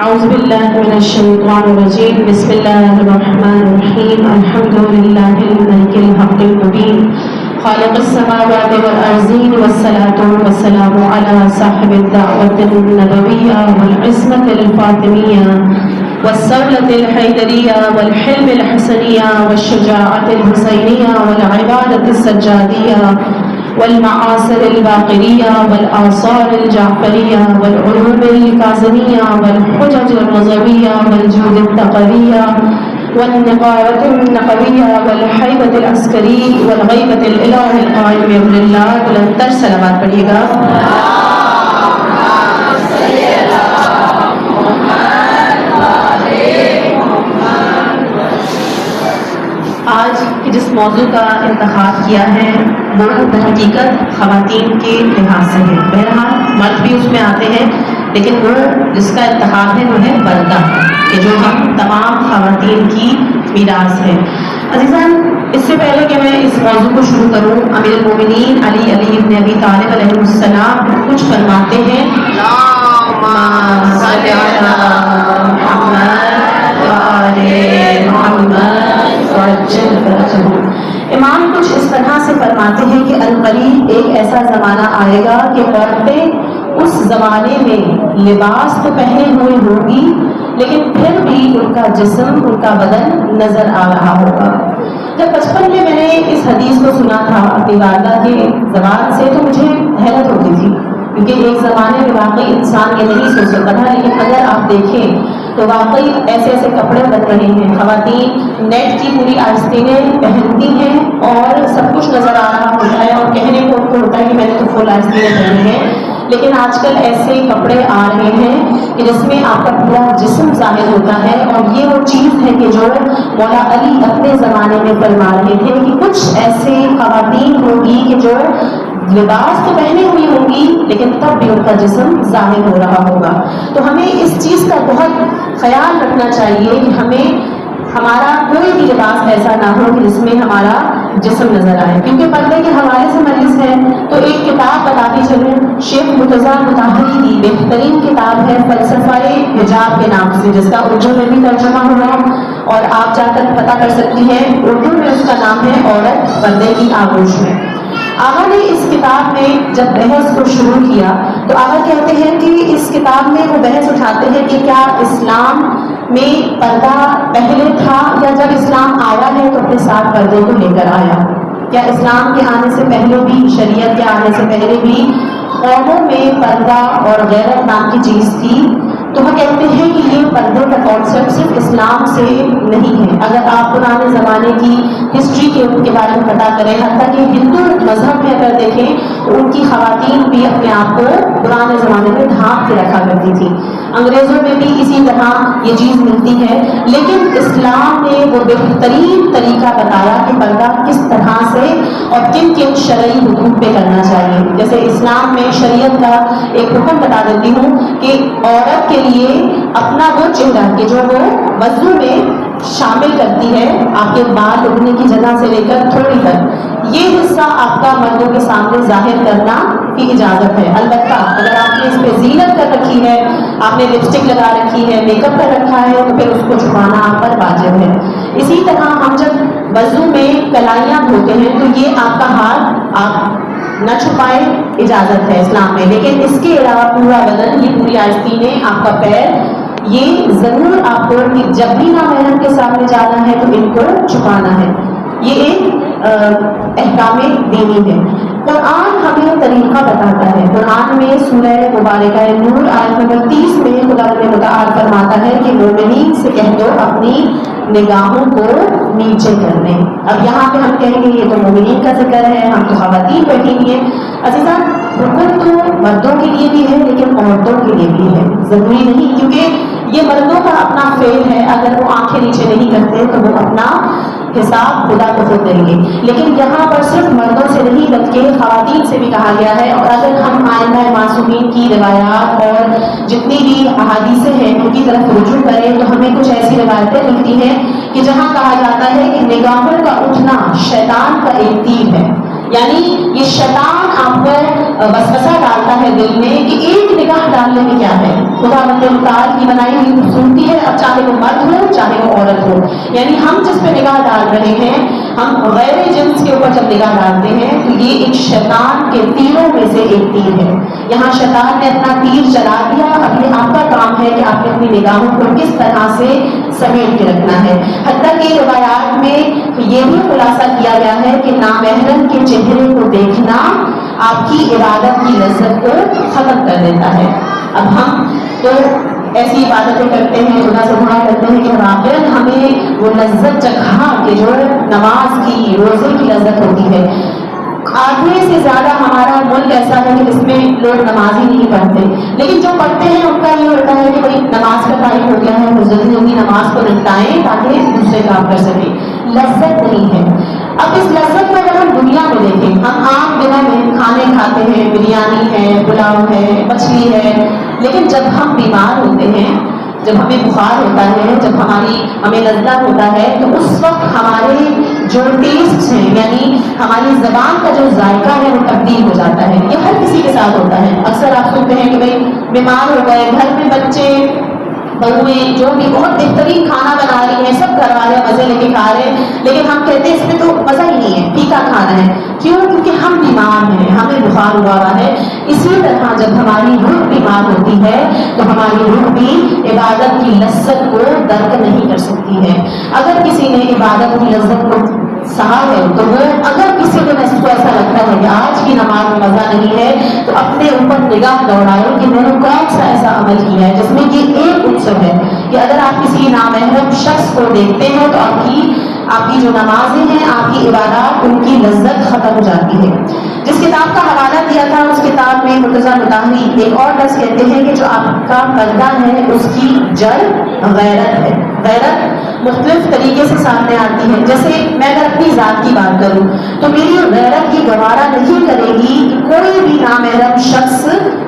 أعوذ بالله من الشيطان الرجيم بسم الله الرحمن الرحيم الحمد لله الملك الحق المبين خالق السماوات والأرضين والصلاة والسلام على صاحب الدعوة النبوية والعصمة الفاطمية والصولة الحيدرية والحلم الحسنية والشجاعة الحسينية والعبادة السجادية والمعاصر الباقرية والآثار الجعفرية والعلوم الكاظمية والحجج الرضوية والجود التقوية والنقارة النقوية والحيبة العسكري والغيبة الإله القائم بأمر الله بلندر صلوات پڑھیے گا. آج جس موضوع کا انتخاب کیا ہے وہ حقیقت خواتین کے لحاظ سے ہے. بہرحال مرد بھی اس میں آتے ہیں لیکن وہ جس کا انتخاب ہے وہ ہے پردہ, کہ جو ہم تمام خواتین کی میراث ہے. عزیزان, اس سے پہلے کہ میں اس موضوع کو شروع کروں, امیر المومنین علی ابن ابی طالب علیہ السلام کچھ فرماتے ہیں. امام کچھ اس طرح سے فرماتے ہیں کہ القریب ایک ایسا زمانہ آئے گا کہ عورتیں اس زمانے میں لباس تو پہنے ہوئے ہوگی لیکن پھر بھی ان کا جسم, ان کا بدن نظر آ رہا ہوگا. جب بچپن میں نے اس حدیث کو سنا تھا اپنی والدہ کے زبان سے تو مجھے حیرت ہوتی تھی, کیونکہ ایک زمانے میں واقعی انسان یہ نہیں سوچ سکتا تھا. لیکن اگر آپ دیکھیں تو واقعی ایسے ایسے کپڑے بن رہے ہیں, خواتین نیٹ کی پوری آستینیں پہنتی ہیں اور سب کچھ نظر آ رہا ہوتا ہے اور کہنے کو ان کو ہوتا ہے کہ میں نے تو فل آستینیں پہنی ہیں. لیکن آج کل ایسے کپڑے آ رہے ہیں کہ جس میں آپ کا پورا جسم ظاہر ہوتا ہے, اور یہ وہ چیز ہے کہ جو مولا علی اپنے زمانے میں فرما رہے تھے کہ کچھ ایسے خواتین ہوگی کہ جو لباس تو پہنے ہوئی ہوگی لیکن تب بھی ان کا جسم ظاہر ہو رہا ہوگا. تو ہمیں اس چیز کا بہت خیال رکھنا چاہیے کہ ہمیں ہمارا کوئی بھی لباس ایسا نہ ہو کہ جس میں ہمارا جسم نظر آئے. کیونکہ پردے کے حوالے سے مریض ہے تو ایک کتاب بتاتی چلیں, شیخ مرتضیٰ مطہری کی بہترین کتاب ہے فلسفہ حجاب کے نام سے, جس کا اردو میں بھی ترجمہ ہوا اور آپ جا کر پتہ کر سکتی ہیں. اردو میں اس کا نام ہے عورت پردے کی آغوش میں. آغا نے اس کتاب میں جب بحث کو شروع کیا تو آغا کہتے ہیں کہ اس کتاب میں وہ بحث اٹھاتے ہیں کہ کیا اسلام میں پردہ پہلے تھا یا جب اسلام آیا ہے تو اپنے ساتھ پردے کو لے کر آیا. کیا اسلام کے آنے سے پہلے بھی, شریعت کے آنے سے پہلے بھی قوموں میں پردہ اور غیرت نام کی چیز تھی؟ تو وہ کہتے ہیں کہ یہ پردے کا کانسیپٹ صرف اسلام سے نہیں ہے. اگر آپ پرانے زمانے کی ہسٹری کے بارے میں پتہ کریں, حتیٰ کہ ہندو مذہب میں اگر دیکھیں تو ان کی خواتین بھی اپنے آپ کو پرانے زمانے میں ڈھانپ کے رکھا کرتی تھی. انگریزوں میں بھی اسی طرح یہ چیز ملتی ہے. لیکن اسلام نے وہ بہترین طریقہ بتایا کہ پردہ کس طرح سے اور کن کن شرعی حقوق پہ کرنا چاہیے. جیسے اسلام میں شریعت کا ایک حکم بتا دیتی ہوں کہ عورت کے لیے اپنا وہ چہرہ کہ جو وہ وضو میں شامل کرتی ہے, آپ کے بال اگنے کی جگہ سے لے کر تھوڑی تک, یہ حصہ آپ کا مردوں کے سامنے ظاہر کرنا کی اجازت ہے. البتہ اگر آپ نے اس پہ زینت کر رکھی ہے, آپ نے لپسٹک لگا رکھی ہے, میک اپ کر رکھا ہے, تو پھر اس کو چھپانا آپ پر واجب ہے. اسی طرح ہم جب وضو میں کلائیاں دھوتے ہیں تو یہ آپ کا ہاتھ آپ نہ چھپائے, اجازت ہے اسلام میں. لیکن اس کے علاوہ پورا بدن, یہ پوری آستینیں, آپ کا پیر, یہ ضرور آپ کو جب بھی نامحرم کے سامنے جانا ہے تو ان کو چھپانا ہے. یہ ایک احکام دینی ہے. قرآن ہمیں طریقہ بتاتا ہے. قرآن میں سورہ مبارکہ نور آیت نمبر 30 میں خدا متعال فرماتا ہے کہ مومنین سے کہہ دو اپنی نگاہوں کو نیچے کر دیں. اب یہاں پہ ہم کہیں گے یہ تو مومنین کا ذکر ہے, ہم تو خواتین بیٹھی ہوئی ہیں. عزیزان, حکم تو مردوں کے لیے بھی ہے لیکن عورتوں کے لیے بھی ہے, ضروری نہیں, کیونکہ یہ مردوں کا اپنا فعل ہے. اگر وہ آنکھیں نیچے نہیں کرتے تو وہ اپنا حساب خدا کو خود دیں گے. لیکن یہاں پر صرف مردوں سے نہیں بلکہ خواتین سے بھی کہا گیا ہے. اور اگر ہم آئندہ معصومین کی روایات اور جتنی بھی احادیثیں ہیں ان کی طرف رجوع کریں تو ہمیں کچھ ایسی روایتیں ملتی ہیں کہ جہاں کہا جاتا ہے کہ نگاہوں کا اٹھنا شیطان کا ایک تیر ہے. یعنی یہ شیطان آپ پر وسوسہ ڈالتا ہے دل میں کہ ایک نگاہ ڈالنے میں کیا ہے، خدا بند متعال کی بنائی ہوئی خوبصورتی ہے، اب چاہے وہ مرد ہو چاہے وہ عورت ہو، یعنی ہم جس پہ نگاہ ڈال رہے ہیں، ہم غیر جنس کے اوپر جب نگاہ ڈالتے ہیں تو یہ ایک شیطان کے تیروں میں سے ایک تیر ہے۔ یہاں شیطان نے اپنا تیر چلا دیا، اب یہ آپ کا کام ہے کہ آپ نے اپنی نگاہوں کو کس طرح سے سمیٹ کے رکھنا ہے۔ حتیٰ کہ روایات میں یہ بھی خلاصہ کیا گیا ہے کہ نامحرم کے چہرے کو دیکھنا آپ کی عبادت کی لذت کو ختم کر دیتا ہے۔ اب ہم تو ایسی عبادتیں کرتے ہیں، خدا سے دعا کرتے ہیں کہ آخرت ہمیں وہ لذت چکھا کہ جو نماز کی، روزے کی لذت ہوتی ہے۔ آدھے سے زیادہ ہمارا ملک ایسا ہے کہ اس میں لوگ نماز ہی نہیں پڑھتے، لیکن جو پڑھتے ہیں ان کا یہ ہوتا ہے کہ بھائی نماز کا ٹائم ہو گیا ہے، جلدی جلدی نماز کو نپٹائیں تاکہ دوسرے کام کر سکیں۔ لذت نہیں ہے۔ اب اس لذت کو اگر ہم دنیا میں دیکھیں، ہم عام دنوں میں کھانے کھاتے ہیں، بریانی ہے، پلاؤ ہے، مچھلی ہے، لیکن جب ہم بیمار ہوتے ہیں، جب ہمیں بخار ہوتا ہے، جب ہمیں نزلہ ہوتا ہے، تو اس وقت ہمارے جو ٹیسٹ ہیں، یعنی ہماری زبان کا جو ذائقہ ہے وہ تبدیل ہو جاتا ہے۔ یہ ہر کسی کے ساتھ ہوتا ہے۔ اکثر آپ سنتے ہیں کہ بھائی بیمار ہو گئے، گھر میں بچے بہویں جو بھی بہت بہترین کھانا بنا رہی ہیں، سب گھر والے مزے لے کے کھا رہے ہیں، لیکن ہم کہتے ہیں اس میں تو مزہ ہی نہیں ہے، پھیکا کھانا ہے۔ کیوں؟ کیونکہ ہم بیمار ہیں، ہمیں بخار ہوا ہوا ہے۔ اسی طرح جب ہماری روح بیمار ہوتی ہے تو ہماری روح بھی عبادت کی لذت کو درک نہیں کر سکتی ہے۔ اگر کسی نے عبادت کی لذت کو سہا ہے تو وہ اگر کسی کو ایسا لگتا ہے کہ آج کی نماز میں مزہ نہیں ہے تو اپنے اوپر نگاہ دوڑائے کہ میں نے کون سا ایسا عمل کیا ہے جس میں یہ ایک عنصر ہے کہ اگر آپ کسی نامحرم شخص کو دیکھتے ہیں تو آپ کی جو نمازیں ہیں، آپ کی عبادات، ان کی لذت ختم ہو جاتی ہے۔ جس کتاب کا حوالہ دیا تھا اس کتاب میں مرتضیٰ مطہری ایک اور لفظ کہتے ہیں کہ جو آپ کا پردہ ہے اس کی جڑ غیرت ہے۔ غیرت مختلف طریقے سے سامنے آتی ہے۔ جیسے میں اگر اپنی ذات کی بات کروں تو میری غیرت کی گوارا نہیں کرے گی کہ کوئی بھی نامحرم شخص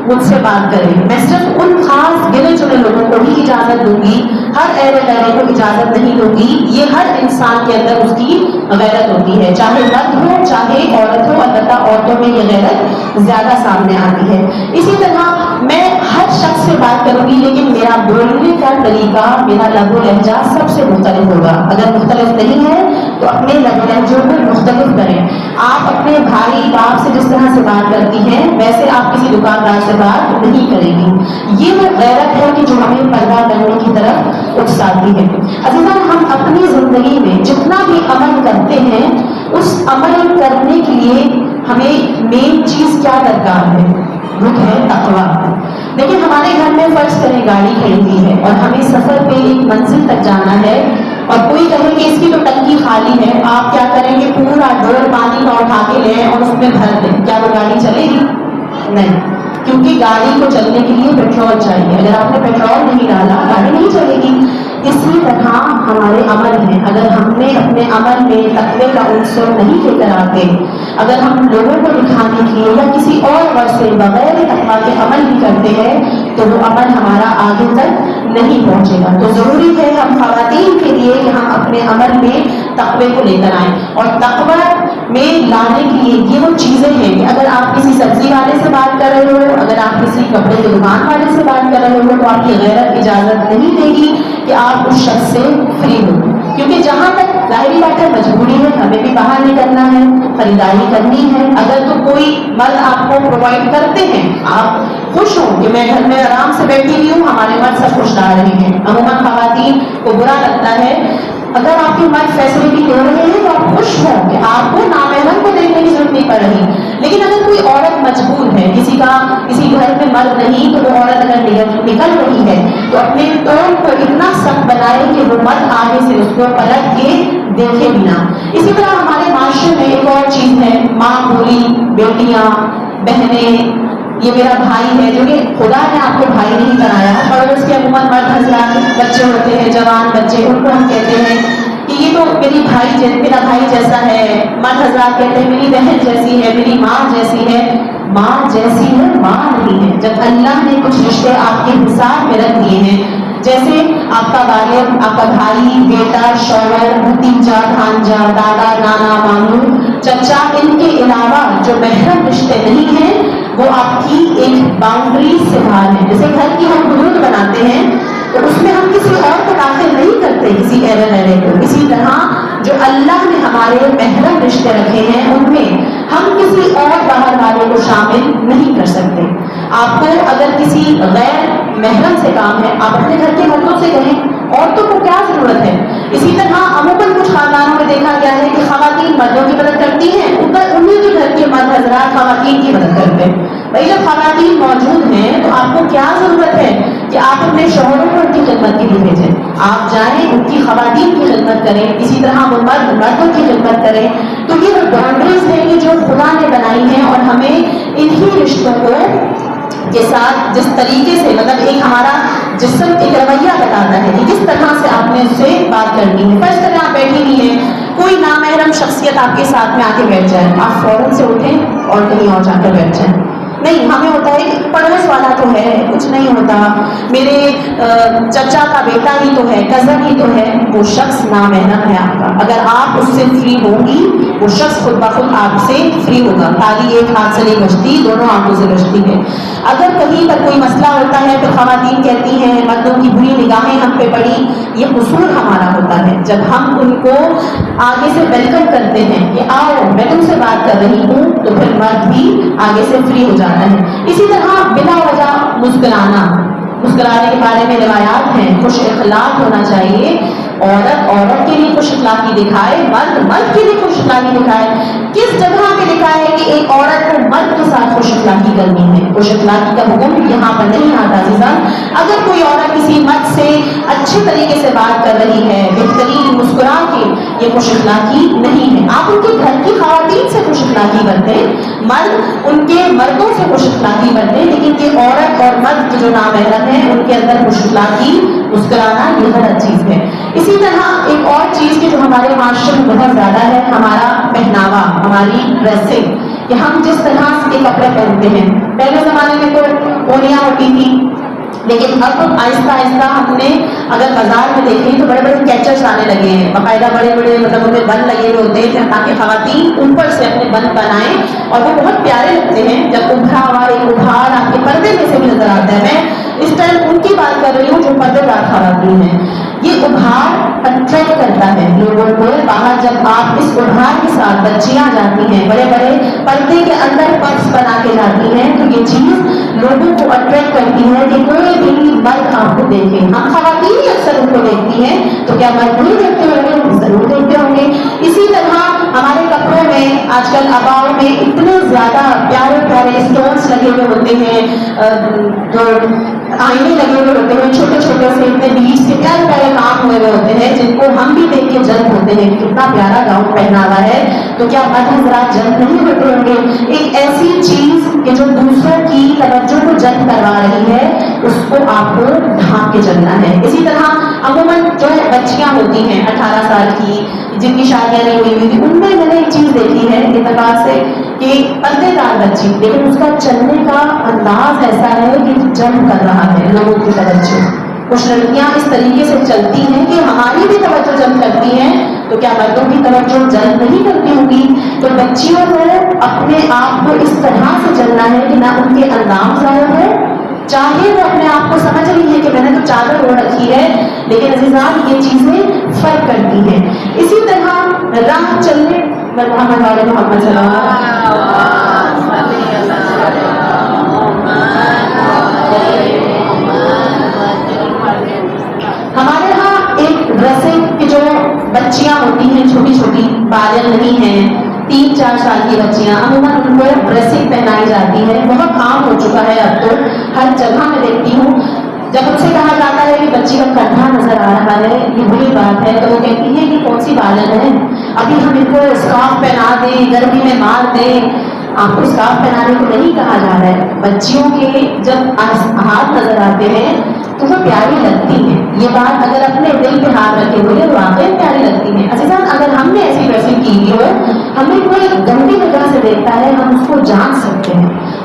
مجھ سے بات کرے۔ میں صرف ان خاص گنے چنے لوگوں کو ہی اجازت دوں گی، ہر اہل غیرت کو اجازت نہیں دوں گی۔ یہ ہر انسان کے اندر اس کی غیرت ہوتی ہے، چاہے مرد ہو چاہے عورت ہو، البتہ عورتوں میں یہ غیرت زیادہ سامنے آتی ہے۔ اسی طرح میں ہر شخص سے بات کروں گی لیکن میرا بولنے کا طریقہ، میرا لب و لہجہ سب سے مختلف ہوگا۔ اگر مختلف نہیں ہے تو اپنے لب و لہجوں کو مختلف کریں۔ آپ اپنے بھائی باپ سے جس طرح سے بات کرتی ہیں ویسے آپ کسی دکاندار سے بات نہیں کریں گی۔ یہ وہ غیرت ہے کہ جو ہمیں پردہ کرنے کی طرف اکساتی ہے۔ عزیزان، ہم اپنی زندگی میں جتنا بھی عمل کرتے ہیں اس عمل کرنے کے لیے ہمیں مین چیز کیا درکار ہے؟ وہ ہے تقویٰ۔ لیکن ہمارے گھر میں فرض کریں گاڑی کھڑی ہوئی ہے اور ہمیں سفر پہ ایک منزل تک جانا ہے اور کوئی کہے کہ اس کی تو ٹنکی خالی ہے، آپ کیا کریں گے؟ پورا ڈور پانی کا اٹھا کے لیں اور اس میں بھر دیں، کیا وہ گاڑی چلے گی؟ نہیں، کیونکہ گاڑی کو چلنے کے لیے پیٹرول چاہیے۔ اگر آپ نے پیٹرول نہیں ڈالا گاڑی نہیں چلے گی۔ اسی طرح ہمارے عمل ہیں، اگر ہم نے اپنے عمل میں تقوی کا عنصر نہیں لے کر آتے، اگر ہم لوگوں کو دکھانے کے لیے یا کسی اور غرض سے بغیر تقوی کے عمل بھی کرتے ہیں تو وہ عمل ہمارا آگے تک نہیں پہنچے گا۔ تو ضروری ہے ہم خواتین کے لیے کہ ہم اپنے عمل میں تقوی کو لے کر آئیں، اور تقوی میں لانے کے لیے یہ وہ چیزیں ہیں کہ اگر آپ کسی سبزی والے سے بات کر رہے ہو، اگر آپ کسی کپڑے کی دکان والے سے بات کر رہے ہو تو آپ کی غیرت اجازت نہیں دے گی کہ آپ اس شخص سے فری ہو، کیونکہ جہاں تک ظاہری بات ہے مجبوری ہے، ہمیں بھی باہر نکلنا ہے، خریداری کرنی ہے۔ اگر تو کوئی مرد آپ کو پرووائڈ کرتے ہیں، آپ خوش ہو کہ میں گھر میں آرام سے بیٹھی ہوئی ہوں، ہمارے مرد سب خوش لا رہے ہیں۔ عموماً خواتین کو برا لگتا ہے اگر آپ کے مرد فیسلٹی دے رہے ہیں تو آپ خوش ہو کہ آپ کو نامحرم کو دیکھنے کی ضرورت نہیں پڑ رہی۔ لیکن اگر کوئی عورت مجبور ہے، کسی گھر میں مرد نہیں تو وہ عورت اگر نکل رہی ہے تو اپنے ٹون کو اتنا سخت بنائے کہ وہ مرد آگے سے اس کو پلٹ کے دیکھے بھی نہ۔ اسی طرح ہمارے معاشرے میں ایک اور چیز ہے، ماں بولی، بیٹیاں، بہنیں، یہ میرا بھائی ہے، جو کہ خدا نے آپ کو بھائی نہیں بنایا، اور اس کے عموماً مرد حضرات بچے ہوتے ہیں، جوان بچے، ان کو ہم کہتے ہیں کہ یہ تو میرا بھائی جیسا ہے۔ مرد حضرات کہتے ہیں میری بہن جیسی ہے، میری ماں جیسی ہے۔ ماں جیسی ہے، ماں نہیں ہے۔ جب اللہ نے کچھ رشتے آپ کے حساب میں رکھ دیے ہیں جیسے آپ کا والد، آپ کا بھائی، بیٹا، شوہر، بھتیجا، بھانجا، دادا، نانا، ماموں، چچا، ان کے علاوہ جو محرم رشتے نہیں ہیں وہ آپ کی ایک باؤنڈری سے باہر ہیں. جیسے گھر کی ہم حدود بناتے ہیں تو اس میں ہم کسی اور کو داخل نہیں کرتے، کسی ایرے کو. اسی طرح جو اللہ نے ہمارے محرم رشتے رکھے ہیں ان میں ہم کسی اور باہر والے کو شامل نہیں کر سکتے. آپ کو اگر کسی غیر محرم سے کام ہے آپ اپنے گھر کے مردوں سے کہیں، عورتوں کو کیا ضرورت ہے. اسی طرح عموماً کچھ خاندانوں میں دیکھا گیا ہے کہ خواتین مردوں کی مدد کرتی ہیں، انہیں کے گھر کے مرد حضرات خواتین کی مدد کرتے ہیں. بھائی جب خواتین موجود ہیں تو آپ کو کیا ضرورت ہے کہ آپ اپنے شوہروں کو ان کی خدمت کے لیے بھیجیں. آپ جائیں ان کی خواتین کی خدمت کریں، اسی طرح وہ مردوں کی خدمت کریں. تو یہ وہ باؤنڈریز ہیں کہ جو خدا نے بنائی ہیں اور ہمیں انہی رشتوں کو کے ساتھ جس طریقے سے مطلب ایک ہمارا جسم ایک رویہ بتاتا ہے کہ کس طرح سے آپ نے اس سے بات کرنی ہے. فرض کریں آپ بیٹھی ہوئی ہیں، کوئی نامحرم شخصیت آپ کے ساتھ میں آ کے بیٹھ جائے، آپ فوراً سے اٹھیں اور کہیں اور جا کر بیٹھ جائیں. نہیں، ہمیں ہوتا ہے کہ پڑوس والا تو ہے، کچھ نہیں ہوتا، میرے چچا کا بیٹا ہی تو ہے، کزن ہی تو ہے. وہ شخص نامحرم ہے آپ کا. اگر آپ اس سے فری ہوں گی وہ شخص خود بخود آپ سے فری ہوگا. تالی ایک ہاتھ سے نہیں بجتی، دونوں ہاتھوں سے بجتی ہے. اگر کہیں پر کوئی مسئلہ ہوتا ہے تو خواتین کہتی ہیں مردوں کی بری نگاہیں ہم پہ پڑی. یہ قصور ہمارا ہوتا ہے جب ہم ان کو آگے سے ویلکم کرتے ہیں کہ آؤ میں تم سے بات کر رہی ہوں، تو پھر مرد بھی آگے سے فری ہو جاتا ہے. اسی طرح بلا وجہ مسکرانے کے بارے میں روایات ہیں. خوش اخلاق ہونا چاہیے. عورت کے لیے خوش اخلاقی دکھائے، مرد کے لیے خوش اخلاقی دکھائے. کس جگہ پہ لکھا ہے کہ ایک عورت کو مرد کے ساتھ خوش اخلاقی کرنی ہے؟ خوش اخلاقی کا حکم یہاں پر نہیں آتا عزیزان. اگر کوئی عورت کسی مرد سے اچھے طریقے سے بات کر رہی ہے، بہترین مسکرا کے، یہ خوش اخلاقی نہیں ہے. آپ ان کے گھر کی خواتین سے خوش اخلاقی کرتے ہیں، مرد ان کے مردوں سے خوش اخلاقی کرتے ہیں، لیکن یہ عورت اور مرد جو نامحرم ہیں ان کے اندر خوش اخلاقی مسکرانا یہ غلط چیز ہے. اسی طرح ایک اور چیز کہ جو ہمارے معاشرے میں بہت زیادہ ہے، ہمارا پہناوا، ہماری ڈریسنگ، کہ ہم جس طرح کے کپڑے پہنتے ہیں. پہلے زمانے میں تو اونیاں ہوتی تھی، لیکن اب آہستہ آہستہ ہم نے اگر بازار میں دیکھیں تو بڑے بڑے کیچرز آنے لگے ہیں، باقاعدہ بڑے بڑے مطلب ان میں بن لگے ہوئے ہوتے ہیں تاکہ خواتین اوپر سے اپنے بن بنائیں اور وہ بہت پیارے لگتے ہیں. جب ابھرا ہوا ایک ابھار آپ کے پردے میں سے بھی نظر آتا ہے. میں اس ٹائم ان کی بات کر رہی ہوں جو پردے دار خواتین ہیں. یہ ابھار اٹریکٹ کرتا ہے لوگوں کو باہر. جب آپ اس ابھار کے ساتھ بچیاں جاتی ہیں، بڑے بڑے پردے کے اندر پرس بنا کے جاتی ہیں، تو یہ چیز لوگوں کو اٹریکٹ کرتی ہے کہ کوئی بھی مرد آپ کو دیکھے. ہم خواتین ہی اکثر ان کو دیکھتی ہیں، تو کیا مرد نہیں دیکھتے ہوں گے؟ ضرور دیکھتے ہوں گے. اسی طرح ہمارے کپڑوں میں آج کل اباؤں میں اتنے زیادہ پیارے پیارے اسٹونس لگے ہوئے ہوتے ہیں، جو آئینے لگے ہوئے ہوتے ہیں، چھوٹے چھوٹے سے اتنے بیچ سے پیارے پیارے کام ہوئے ہوئے ہوتے ہیں جن کو ہم بھی دیکھ کے جلد ہوتے ہیں. کتنا پیارا گاؤن پہنا ہوا ہے، تو کیا مرد حضرات جلد نہیں ہوتے ہوں گے؟ ایک ایسی چیز کہ جو دوسروں کی توجہ کو جلب کروا رہی ہے اس کو آپ کو ڈھانپ کے چلنا ہے. اسی طرح عموماً جو بچیاں ہوتی ہیں 18 سال کی جن کی شادیاں نہیں ہوئی تھی، ان میں نے ایک چیز دیکھی ہے اتفاق سے کہ پردے دار بچی، لیکن اس کا چلنے کا انداز ایسا ہے کہ جلب کر رہا ہے لوگوں کی توجہ. کچھ لڑکیاں اس طریقے سے چلتی ہیں کہ ہماری بھی توجہ جلب کرتی ہیں، تو کیا مردوں کی توجہ جلب نہیں کرتی ہوں گی؟ تو بچیوں کو اپنے آپ کو اس طرح سے چلنا ہے کہ نہ ان کے انداز ظاہر ہو، چاہے وہ اپنے آپ کو سمجھ رہی ہے کہ میں نے تو چادر اوڑھ رکھی ہے، لیکن عزیزان یہ چیزیں فرق کرتی ہیں. اسی طرح راہ چلنے محمد والے محمد صلی اللہ علیہ ہمارے ہاں ایک ڈریسنگ کی جو بچیاں ہوتی ہیں چھوٹی چھوٹی بالغ نہیں ہیں، 3-4 سال کی بچیاں، عموماً ان کو ڈریسنگ پہنائی جاتی ہے. بہت عام ہو چکا ہے اب تو، ہر جگہ میں دیکھتی ہوں. جب ان سے کہا جاتا ہے کہ بچی کا کندھا نظر آ رہا ہے، یہ بری بات ہے، تو وہ کہتی ہے کہ کون سی بالغ ہے، ابھی ہم ان کو اسکارف پہنا دیں، گرمی میں مار دیں. آپ کو اسکارف پہنانے کو نہیں کہا جا رہا ہے. بچیوں کے جب ہاتھ نظر آتے ہیں تو وہ پیاری لگتی ہیں. یہ بات اگر اپنے دل پہ ہاتھ رکھے ہوئے تو واقعی پیاری لگتی ہیں. عزیزان اگر ہم نے ایسی ڈریسنگ کی ہوئی ہو، ہمیں کوئی گندی نگاہ سے دیکھتا ہے، ہم اس کو جان سکتے ہیں،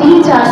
3-4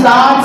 7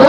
2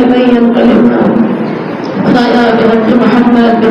لمن ينقلب خدایا بحق محمد